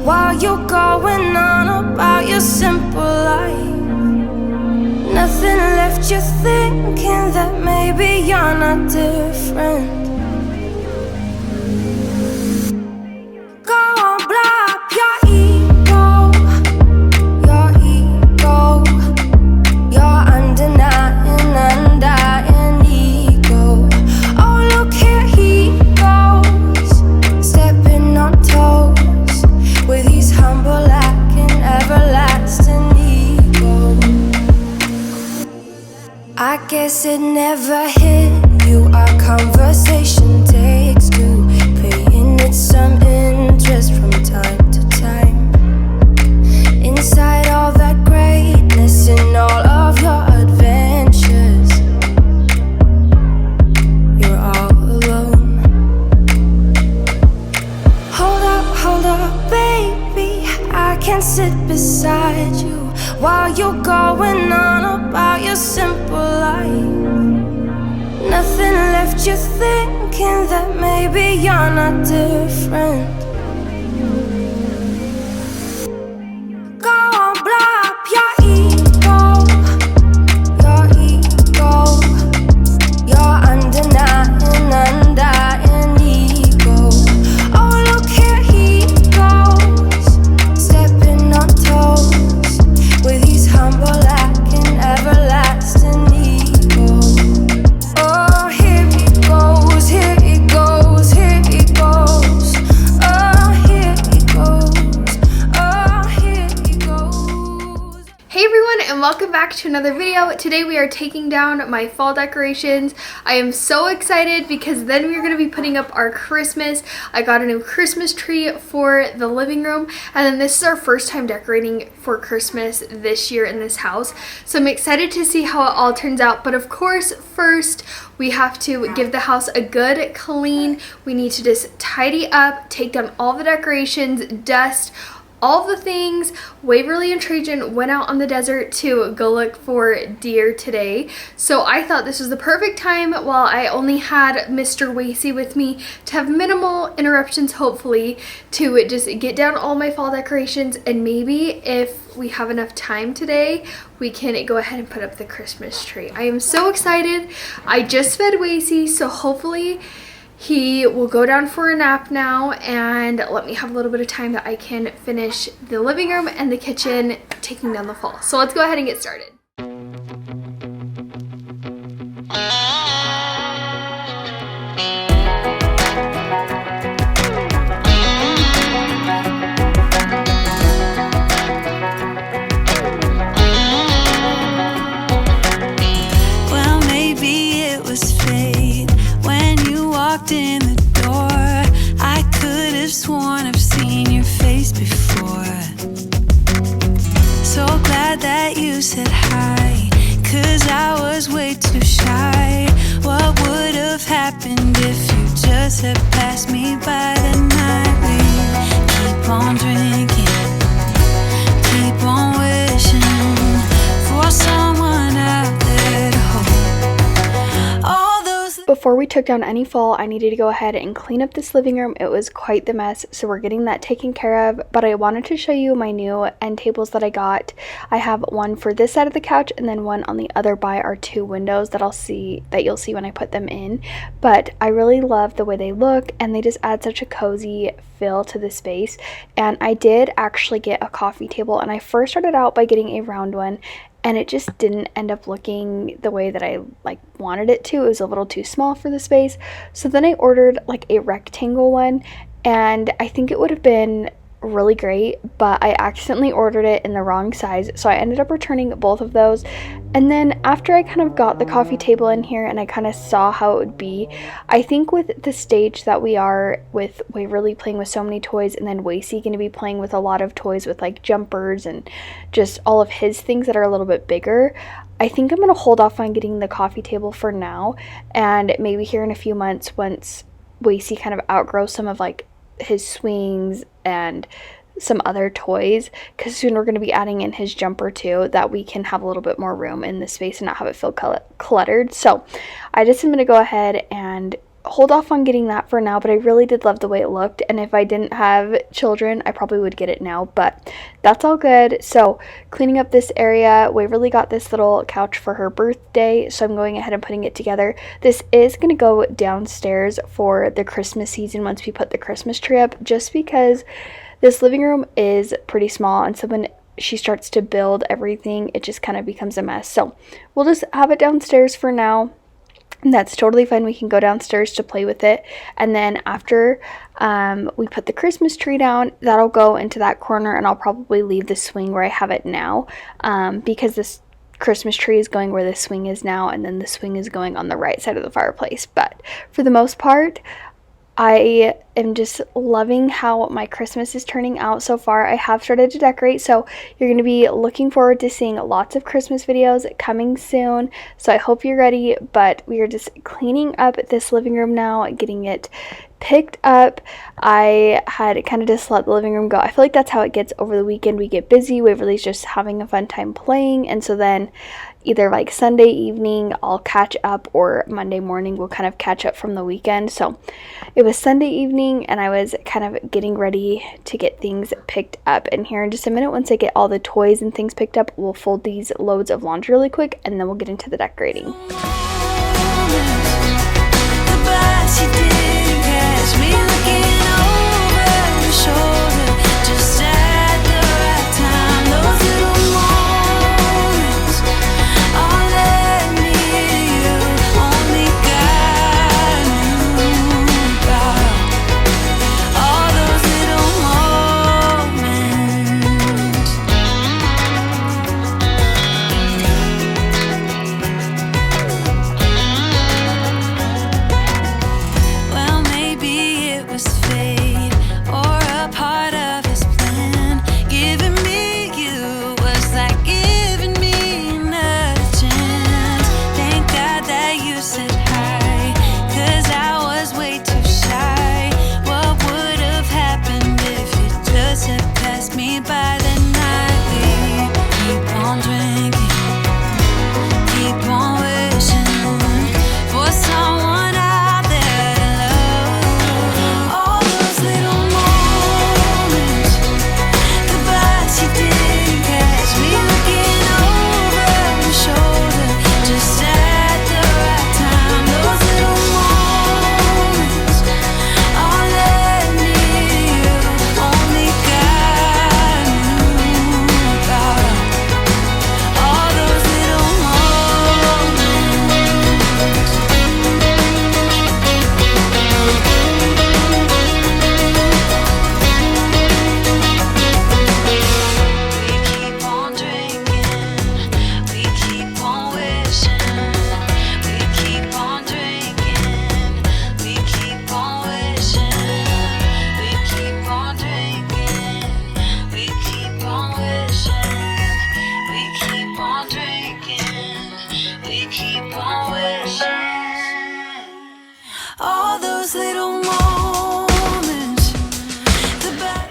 while you're going on about your simple life. Nothing left you thinking that maybe you're not different. Go on, blow up your ego, your undenying, undying ego. Oh, look here he goes, stepping on toes with his humble lacking everlasting ego. I guess it never hit you, our conversation takes two, paying it some interest from time to time. Inside all that greatness and all of your adventures, you're all alone. Hold up, baby, I can sit beside you while you're going on about your simple life. Nothing left you thinking that maybe you're not different. Go on, blow up your ego, your undenying, undying ego. Oh, look here he goes, stepping on toes with his humble lacking everlasting ego. Oh, here he goes, here he goes, here he goes. Oh, here he goes, oh, here he goes. Hey everyone, and welcome back to another video. Today we are taking down my fall decorations. I am so excited because then we're going to be putting up our Christmas. I got a new Christmas tree for the living room, and then this is our first time decorating for Christmas this year in this house. So I'm excited to see how it all turns out, but of course first we have to give the house a good clean. We need to just tidy up, take down all the decorations, dust, all the things. Waverly and Trajan went out on the desert to go look for deer today, so I thought this was the perfect time while I only had Mr. Wasey with me to have minimal interruptions, hopefully, to just get down all my fall decorations, and maybe if we have enough time today we can go ahead and put up the Christmas tree. I am so excited. I just fed Wasey, so hopefully he will go down for a nap now and let me have a little bit of time that I can finish the living room and the kitchen taking down the fall. So let's go ahead and get started. Well, maybe it was fate when you walked in the door. I could have sworn I've seen your face before. So glad that you said hi, 'cause I was way too shy. What would have happened if you just had passed me by the night? We keep on drinking, keep on wishing for someone out there to hold. All those. Before we took down any fall, I needed to go ahead and clean up this living room. It was quite the mess, so we're getting that taken care of. But I wanted to show you my new end tables that I got. I have one for this side of the couch and then one on the other by our two windows that you'll see when I put them in. But I really love the way they look, and they just add such a cozy feel to the space. And I did actually get a coffee table, and I first started out by getting a round one, and it just didn't end up looking the way that I wanted it to. It was a little too small for the space. So then I ordered a rectangle one, and I think it would have been really great, but I accidentally ordered it in the wrong size, so I ended up returning both of those. And then after I kind of got the coffee table in here and I kind of saw how it would be, I think with the stage that we are with Waverly playing with so many toys, and then Wasey going to be playing with a lot of toys with jumpers and just all of his things that are a little bit bigger, I think I'm going to hold off on getting the coffee table for now, and maybe here in a few months, once Wasey kind of outgrows some of his swings and some other toys, because soon we're going to be adding in his jumper too, that we can have a little bit more room in the space and not have it feel cluttered. So I just am going to go ahead and hold off on getting that for now, but I really did love the way it looked, and if I didn't have children, I probably would get it now, but that's all good. So cleaning up this area, Waverly got this little couch for her birthday, so I'm going ahead and putting it together. This is going to go downstairs for the Christmas season once we put the Christmas tree up, just because this living room is pretty small, and so when she starts to build everything, it just kind of becomes a mess. So we'll just have it downstairs for now. And that's totally fine. We can go downstairs to play with it. And then after we put the Christmas tree down, that'll go into that corner, and I'll probably leave the swing where I have it now, because this Christmas tree is going where the swing is now, and then the swing is going on the right side of the fireplace. But for the most part, I am just loving how my Christmas is turning out so far. I have started to decorate, so you're going to be looking forward to seeing lots of Christmas videos coming soon. So I hope you're ready, but we are just cleaning up this living room now, getting it picked up. I had kind of just let the living room go. I feel like that's how it gets over the weekend. We get busy. Waverly's just having a fun time playing, and so then either like Sunday evening I'll catch up, or Monday morning we'll kind of catch up from the weekend. So it was Sunday evening, and I was kind of getting ready to get things picked up. And here in just a minute, once I get all the toys and things picked up, we'll fold these loads of laundry really quick, and then we'll get into the decorating.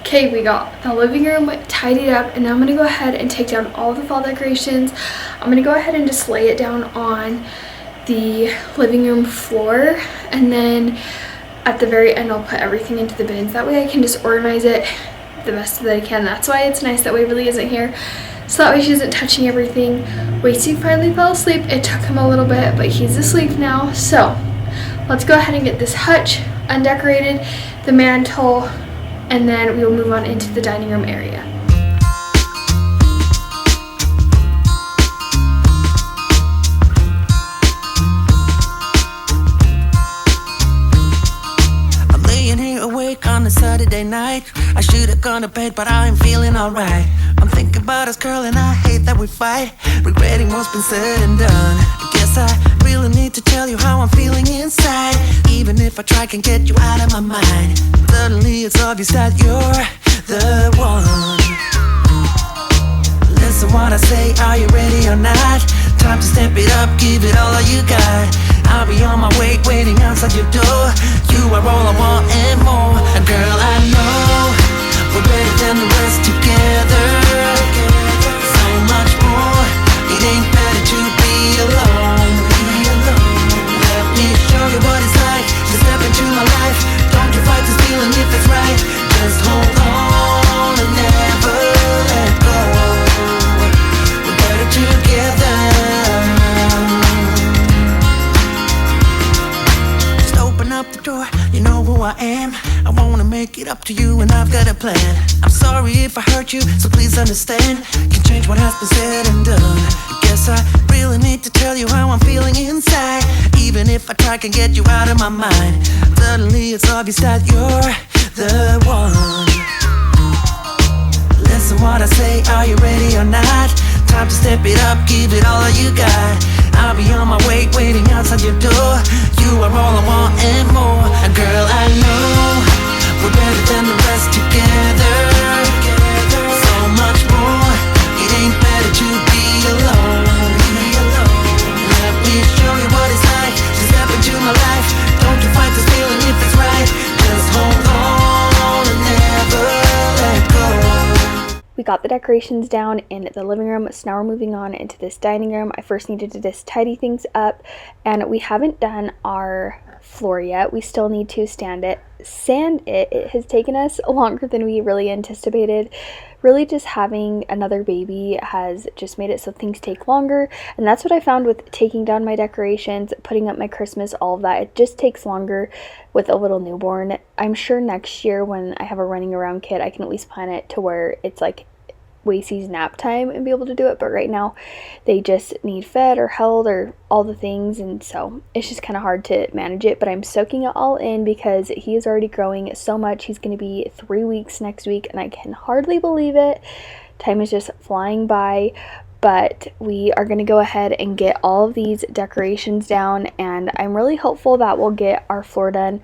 Okay, we got the living room tidied up, and now I'm going to go ahead and take down all the fall decorations. I'm going to go ahead and just lay it down on the living room floor, and then at the very end I'll put everything into the bins. That way I can just organize it the best that I can. That's why it's nice that Waverly isn't here, so that way she isn't touching everything. Wasty finally fell asleep. It took him a little bit, but he's asleep now. So let's go ahead and get this hutch undecorated, the mantle, and then we will move on into the dining room area. I'm laying here awake on a Saturday night. I should have gone to bed, but I'm feeling alright. I'm thinking about us, girl, and I hate that we fight, regretting what's been said and done. I guess I really need to tell you how I'm feeling inside. Even if I try, can't get you out of my mind. Suddenly it's obvious that you're the one. Listen what I say, are you ready or not? Time to step it up, give it all you got. I'll be on my way, waiting outside your door. You are all I want and more. And girl, I know we're better than the rest together. So much more, it ain't better to be alone. Let me show you what it's like to who I am. I wanna make it up to you and I've got a plan. I'm sorry if I hurt you, so please understand. Can change what has been said and done. Guess I really need to tell you how I'm feeling inside. Even if I try, can get you out of my mind. Suddenly it's obvious that you're the one. Listen what I say, are you ready or not? Time to step it up, give it all you got. I'll be on my way, waiting outside your door. You are all I want and more. And girl, I know we're better than the rest together. So much more, it ain't better to be alone. Let me show you what it's like to step into my life. Don't you fight this feeling if it's right. Just hold on and never let go. We got the decorations down in the living room, so now we're moving on into this dining room. I first needed to just tidy things up, and we haven't done our floor yet. We still need to sand it. It has taken us longer than we really anticipated. Really, just having another baby has just made it so things take longer, and that's what I found with taking down my decorations, putting up my Christmas, all of that. It just takes longer with a little newborn. I'm sure next year when I have a running around kid, I can at least plan it to where it's like Wasey's nap time and be able to do it, but right now they just need fed or held or all the things, and so it's just kind of hard to manage it. But I'm soaking it all in because he is already growing so much. He's going to be 3 weeks next week, and I can hardly believe it. Time is just flying by. But we are going to go ahead and get all of these decorations down, and I'm really hopeful that we'll get our floor done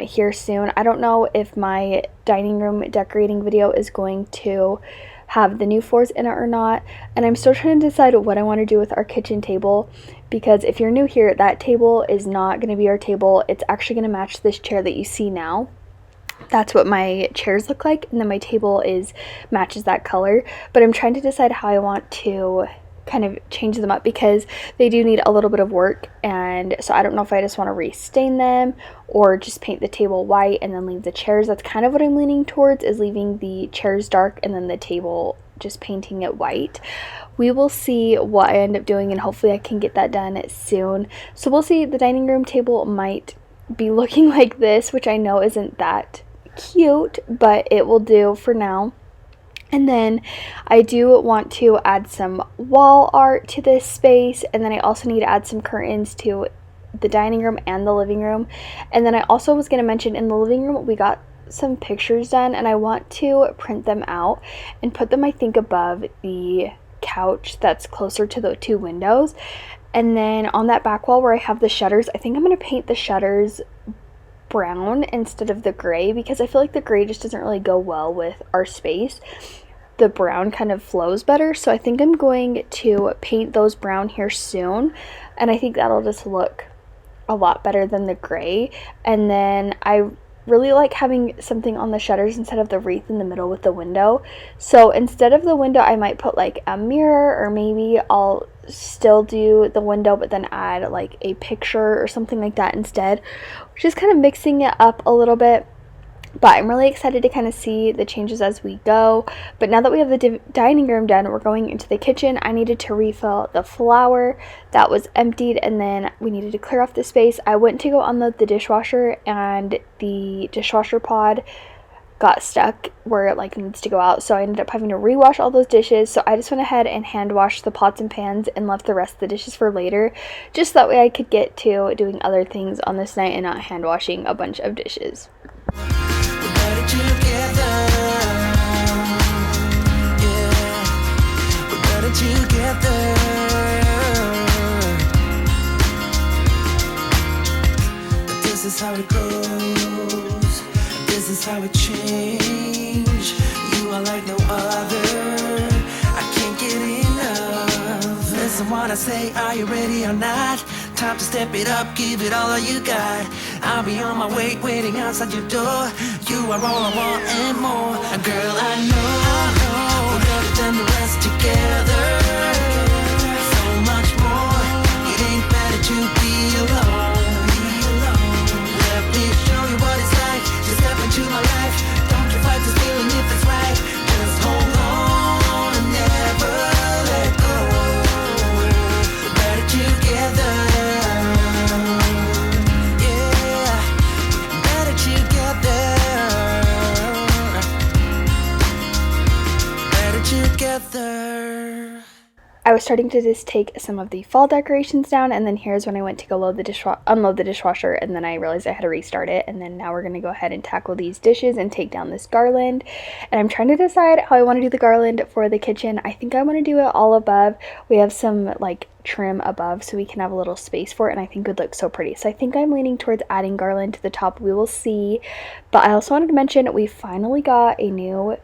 here soon. I don't know if my dining room decorating video is going to have the new floors in it or not, and I'm still trying to decide what I want to do with our kitchen table, because if you're new here, that table is not going to be our table. It's actually going to match this chair that you see now. That's what my chairs look like, and then my table matches that color. But I'm trying to decide how I want to kind of change them up, because they do need a little bit of work, and so I don't know if I just want to restain them or just paint the table white and then leave the chairs. That's kind of what I'm leaning towards, is leaving the chairs dark and then the table just painting it white. We will see what I end up doing, and hopefully I can get that done soon. So we'll see. The dining room table might be looking like this, which I know isn't that cute, but it will do for now. And then I do want to add some wall art to this space, and then I also need to add some curtains to the dining room and the living room. And then I also was going to mention, in the living room we got some pictures done, and I want to print them out and put them, I think, above the couch that's closer to the two windows. And then on that back wall where I have the shutters, I think I'm going to paint the shutters brown instead of the gray, because I feel like the gray just doesn't really go well with our space. The brown kind of flows better, so I think I'm going to paint those brown here soon, and I think that'll just look a lot better than the gray. And then I really like having something on the shutters instead of the wreath in the middle with the window. So instead of the window, I might put like a mirror, or maybe I'll still do the window but then add like a picture or something like that instead. Just kind of mixing it up a little bit. But I'm really excited to kind of see the changes as we go. But now that we have the dining room done, we're going into the kitchen. I needed to refill the flour that was emptied, and then we needed to clear off the space. I went to go unload the dishwasher, and the dishwasher pod got stuck where it like needs to go out, so I ended up having to rewash all those dishes. So I just went ahead and hand washed the pots and pans and left the rest of the dishes for later, just that way I could get to doing other things on this night and not hand washing a bunch of dishes. This is how it goes. This is how it changed. You are like no other. I can't get enough. Listen what I say, are you ready or not? Time to step it up, give it all you got. I'll be on my way, waiting outside your door. You are all I want and more. And girl, I know we're better than the rest together. So much more, it ain't better to be alone. Let me show you what it's like to step into my life. Don't you fight this feeling if it's right. Just hold on and never let go. We're better together. Yeah, better together. was starting to just take some of the fall decorations down, and then here's when I went to go unload the dishwasher, and then I realized I had to restart it. And then now we're going to go ahead and tackle these dishes and take down this garland. And I'm trying to decide how I want to do the garland for the kitchen. I think I want to do it all above. We have some like trim above so we can have a little space for it, and I think it would look so pretty. So I think I'm leaning towards adding garland to the top. We will see. But I also wanted to mention we finally got a new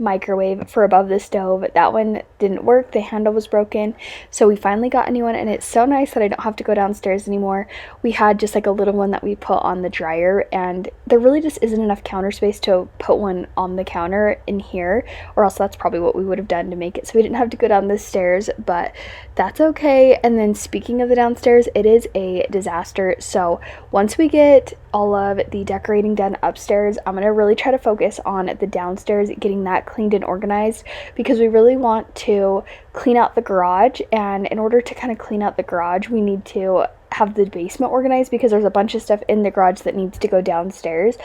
microwave for above the stove. That one didn't work, the handle was broken, so we finally got a new one, and it's so nice that I don't have to go downstairs anymore. We had just like a little one that we put on the dryer, and there really just isn't enough counter space to put one on the counter in here, or else that's probably what we would have done to make it so we didn't have to go down the stairs, but that's okay. And then speaking of the downstairs, it is a disaster. So once we get all of the decorating done upstairs, I'm going to really try to focus on the downstairs, getting that cleaned and organized, because we really want to clean out the garage. And in order to kind of clean out the garage, we need to have the basement organized, because there's a bunch of stuff in the garage that needs to go downstairs.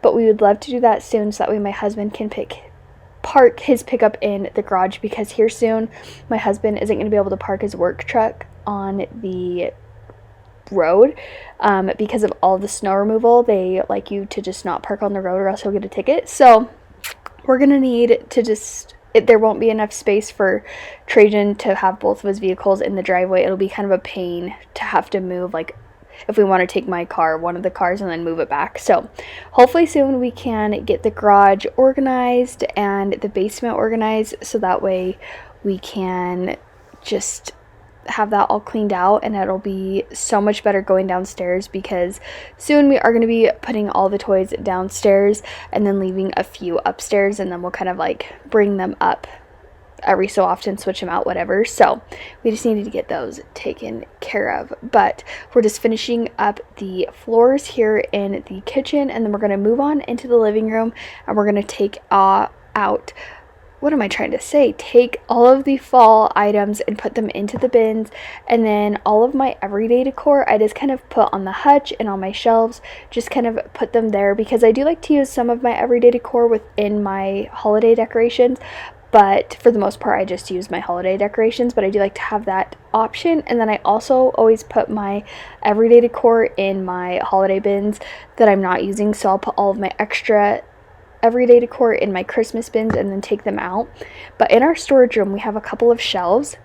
But we would love to do that soon, so that way my husband can park his pickup in the garage, because here soon my husband isn't going to be able to park his work truck on the road because of all the snow removal. They like you to just not park on the road, or else he'll get a ticket. So we're gonna need to there won't be enough space for Trajan to have both of his vehicles in the driveway. It'll be kind of a pain to have to move, like if we want to take my car, one of the cars, and then move it back. So hopefully soon we can get the garage organized and the basement organized, so that way we can just have that all cleaned out, and it'll be so much better going downstairs, because soon we are going to be putting all the toys downstairs and then leaving a few upstairs, and then we'll kind of like bring them up every so often, switch them out, whatever. So we just needed to get those taken care of. But we're just finishing up the floors here in the kitchen, and then we're going to move on into the living room, and we're going to take take all of the fall items and put them into the bins. And then all of my everyday decor I just kind of put on the hutch and on my shelves, just kind of put them there, because I do like to use some of my everyday decor within my holiday decorations, but for the most part I just use my holiday decorations. But I do like to have that option. And then I also always put my everyday decor in my holiday bins that I'm not using, so I'll put all of my extra everyday decor in my Christmas bins and then take them out. But in our storage room we have a couple of shelves,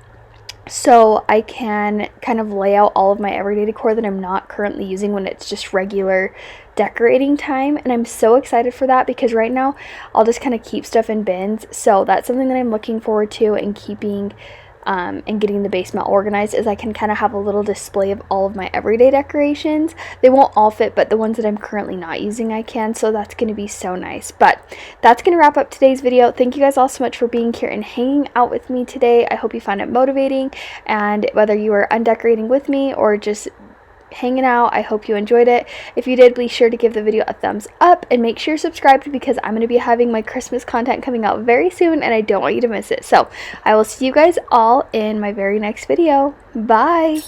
so I can kind of lay out all of my everyday decor that I'm not currently using when it's just regular decorating time. And I'm so excited for that, because right now I'll just kind of keep stuff in bins. So that's something that I'm looking forward to, and keeping and getting the basement organized, is I can kind of have a little display of all of my everyday decorations. They won't all fit, but the ones that I'm currently not using I can, so that's going to be so nice. But that's going to wrap up today's video. Thank you guys all so much for being here and hanging out with me today. I hope you found it motivating, and whether you were undecorating with me or just hanging out, I hope you enjoyed it. If you did, be sure to give the video a thumbs up, and make sure you're subscribed, because I'm going to be having my Christmas content coming out very soon, and I don't want you to miss it. So I will see you guys all in my very next video. Bye!